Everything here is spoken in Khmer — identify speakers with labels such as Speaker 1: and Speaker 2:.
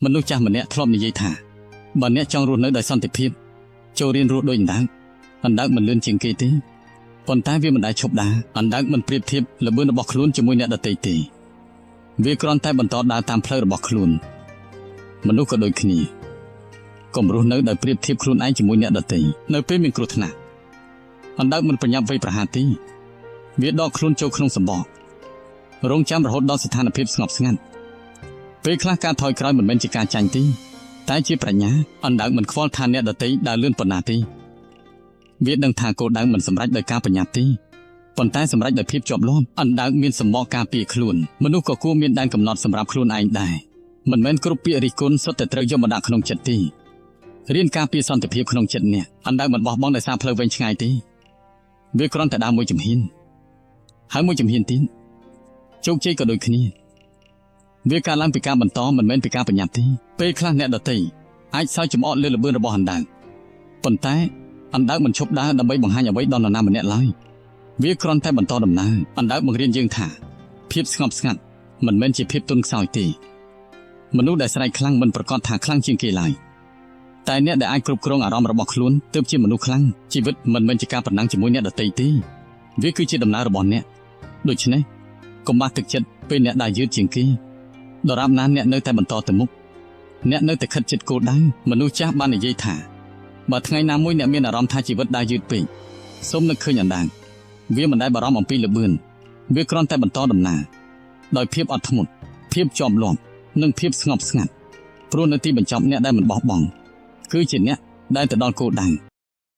Speaker 1: មនុស្សចាស់ម្នាក់ធ្លាប់និយាយថាបើអ្នកចង់រស់នៅដោយសន្តិភាពចូលរៀនរស់ដោយអណ្ដើកមិនលឿនជាងគេទេប៉ុន្តែវាមិនដែលឈប់ដើរអណ្ដើកមិនប្រៀបធៀបល្បឿនរបស់ខ្លួនជាមួយអ្នកដទៃទេវាគ្រាន់តែបន្តដើរតាមផ្លូវរបស់ខ្លួនមនុស្សក៏ដូចគ្នាកុំរស់នៅដោយប្រៀបធៀបខ្លួនឯងជាមួយអ្នកដទៃនៅពេលមានគ្រោះថ្នាក់អណ្ដើកមិនប្រញាប់វាយប្រហារទេវាដកខ្លួនចូលក្នុងសម្បករងចាំរហូតដល់ស្ថានភាពស្ងប់ស្ងាត់ពេលខ្លះការថយក្រោយមិនមែនជាការចាញ់ទេតែជាប្រាជ្ញាអណ្ដើកមិនខ្វល់ថាអ្នកដទៃដើរលឿនប៉ុណ្ណាទេវាដឹងថាគោលដៅមិនសម្រេចដោយការប្រញាប់ទេប៉ុន្តែសម្រេចដោយភាពជាប់លាប់អណ្ដើកមានសម្បកការពារខ្លួនមនុស្សក៏គួរមានដែនកំណត់សម្រាប់ខ្លួនឯងដែរមិនមែនគ្រប់ពាក្យរិះគន់សុទ្ធតែត្រូវយកមកដាក់ក្នុងចិត្តទេរៀនការពារសន្តិភាពក្នុងចិត្តអ្នកអណ្ដើកមិនបោះបង់ដោយសារផ្លូវវែងឆ្ងាយទេវាគ្រាន់តែដើរមួយជំហានហើយមួយជំហានទៀតជោគជ័យក៏ដូចគ្នាវាកើតឡើងពីការបន្តមិនមែនពីការប្រញាប់ទេពេលខ្លះអ្នកដទៃអាចសើចចំអកលើល្បឿនរបស់អណ្ដើកប៉ុន្តែអណ្ដើកមិនឈប់ដើរដើម្បីបង្ហាញអ្វីដល់នរណាម្នាក់ឡើយវាគ្រាន់តែបន្តដំណើរអណ្ដើកបង្រៀនយើងថាភាពស្ងប់ស្ងាត់មិនមែនជាភាពទន់ខ្សោយទេមនុស្សដែលស្រែកខ្លាំងមិនប្រកាសថាខ្លាំងជាងគេឡើយតែអ្នកដែលអាចគ្រប់គ្រងអារម្មណ៍របស់ខ្លួនទើបជាមនុស្សខ្លាំងជីវិតមិនមែនជាការប្រណាំងជាមួយអ្នកដទៃទេវាគឺជាដំណើររបស់អ្នកដូច្នេះកុំបាក់ទឹកចិត្តពេលអ្នកដើរយឺតជាងគេដរាបណាអ្នកនៅតែបន្តទៅមុខអ្នកនៅតែខិតជិតគោលដៅមនុស្សចាស់បាននិយាយថាបើថ្ងៃណាមួយអ្នកមានអារម្មណ៍ថាជីវិតដើរយឺតពេកសូមនឹកឃើញអណ្ដើកវាមិនដែលបារម្ភអំពីល្បឿនវាគ្រាន់តែបន្តដំណើរដោយភាពអត់ធ្មត់ភាពជាប់លាប់និងភាពស្ងប់ស្ងាត់ព្រោះនៅទីបញ្ចប់អ្នកដែលមិនបោះបង់គឺជាអ្នកដែលទៅដល់គោលដៅ